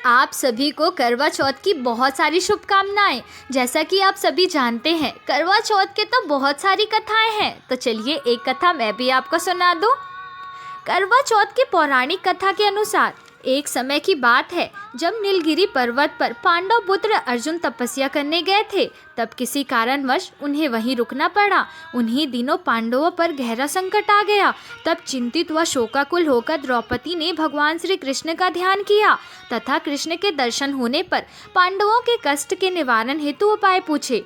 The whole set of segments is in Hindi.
आप सभी को करवा चौथ की बहुत सारी शुभकामनाएं। जैसा कि आप सभी जानते हैं, करवा चौथ के तो बहुत सारी कथाएं हैं। तो चलिए एक कथा मैं भी आपको सुना दूं। करवा चौथ की पौराणिक कथा के अनुसार एक समय की बात है, जब नीलगिरी पर्वत पर पांडव पुत्र अर्जुन तपस्या करने गए थे। तब किसी कारणवश उन्हें वहीं रुकना पड़ा। उन्हीं दिनों पांडवों पर गहरा संकट आ गया। तब चिंतित व शोकाकुल होकर द्रौपदी ने भगवान श्री कृष्ण का ध्यान किया तथा कृष्ण के दर्शन होने पर पांडवों के कष्ट के निवारण हेतु उपाय पूछे।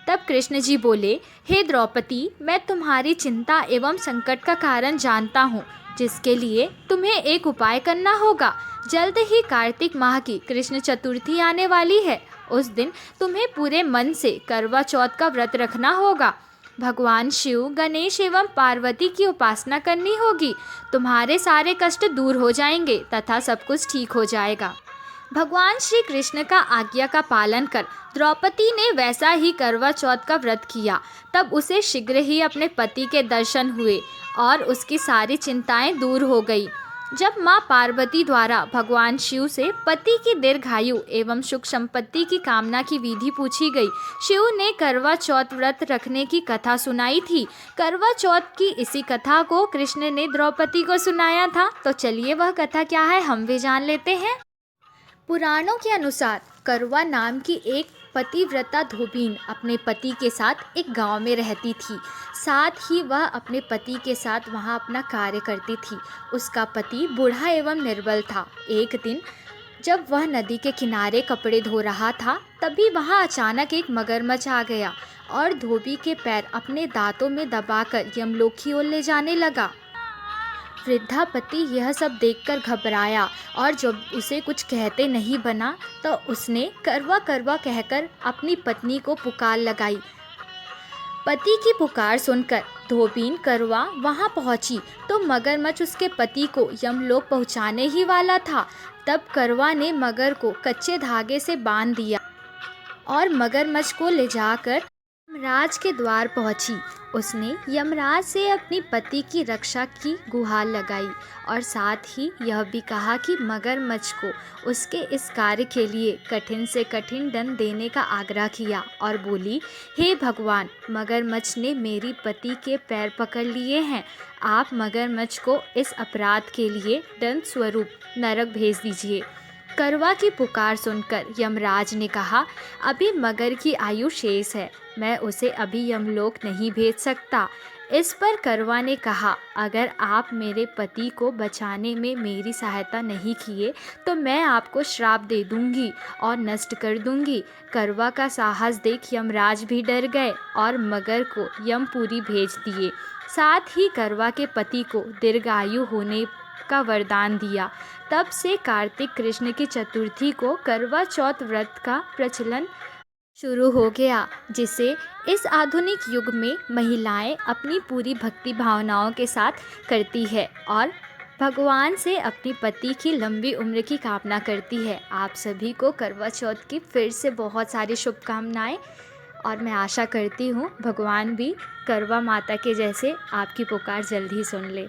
तब कृष्ण जी बोले, हे द्रौपदी, मैं तुम्हारी चिंता एवं संकट का कारण जानता हूँ, जिसके लिए तुम्हें एक उपाय करना होगा। जल्द ही कार्तिक माह की कृष्ण चतुर्थी आने वाली है। उस दिन तुम्हें पूरे मन से करवा चौथ का व्रत रखना होगा। भगवान शिव, गणेश एवं पार्वती की उपासना करनी होगी। तुम्हारे सारे कष्ट दूर हो जाएंगे तथा सब कुछ ठीक हो जाएगा। भगवान श्री कृष्ण का आज्ञा का पालन कर द्रौपदी ने वैसा ही करवा चौथ का व्रत किया। तब उसे शीघ्र ही अपने पति के दर्शन हुए और उसकी सारी चिंताएं दूर हो गई। जब मां पार्वती द्वारा भगवान शिव से पति की दीर्घायु एवं सुख संपत्ति की कामना की विधि पूछी गई, शिव ने करवा चौथ व्रत रखने की कथा सुनाई थी। करवा चौथ की इसी कथा को कृष्ण ने द्रौपदी को सुनाया था। तो चलिए वह कथा क्या है हम भी जान लेते हैं। पुराणों के अनुसार करवा नाम की एक पतिव्रता धोबिन अपने पति के साथ एक गांव में रहती थी। साथ ही वह अपने पति के साथ वहां अपना कार्य करती थी। उसका पति बूढ़ा एवं निर्बल था। एक दिन जब वह नदी के किनारे कपड़े धो रहा था, तभी वहां अचानक एक मगरमच्छ आ गया और धोबी के पैर अपने दांतों में दबाकर यमलोक की ओर ले जाने लगा। वृद्धा पति यह सब देखकर घबराया और जब उसे कुछ कहते नहीं बना, तो उसने करवा करवा कहकर अपनी पत्नी को पुकार लगाई। पति की पुकार सुनकर धोबिन करवा वहां पहुंची तो मगरमच्छ उसके पति को यमलोक पहुंचाने ही वाला था। तब करवा ने मगर को कच्चे धागे से बांध दिया और मगरमच्छ को ले जाकर यमराज के द्वार पहुंची। उसने यमराज से अपनी पति की रक्षा की गुहार लगाई और साथ ही यह भी कहा कि मगरमच्छ को उसके इस कार्य के लिए कठिन से कठिन दंड देने का आग्रह किया और बोली, हे भगवान, मगरमच्छ ने मेरी पति के पैर पकड़ लिए हैं। आप मगरमच्छ को इस अपराध के लिए दंड स्वरूप नरक भेज दीजिए। करवा की पुकार सुनकर यमराज ने कहा, अभी मगर की आयु शेष है, मैं उसे अभी यमलोक नहीं भेज सकता। इस पर करवा ने कहा, अगर आप मेरे पति को बचाने में मेरी सहायता नहीं किए तो मैं आपको श्राप दे दूंगी और नष्ट कर दूंगी। करवा का साहस देख यमराज भी डर गए और मगर को यमपुरी भेज दिए। साथ ही करवा के पति को दीर्घायु होने का वरदान दिया। तब से कार्तिक कृष्ण की चतुर्थी को करवा चौथ व्रत का प्रचलन शुरू हो गया, जिसे इस आधुनिक युग में महिलाएं अपनी पूरी भक्ति भावनाओं के साथ करती है और भगवान से अपनी पति की लंबी उम्र की कामना करती है। आप सभी को करवा चौथ की फिर से बहुत सारी शुभकामनाएं और मैं आशा करती हूँ भगवान भी करवा माता के जैसे आपकी पुकार जल्द ही सुन ले।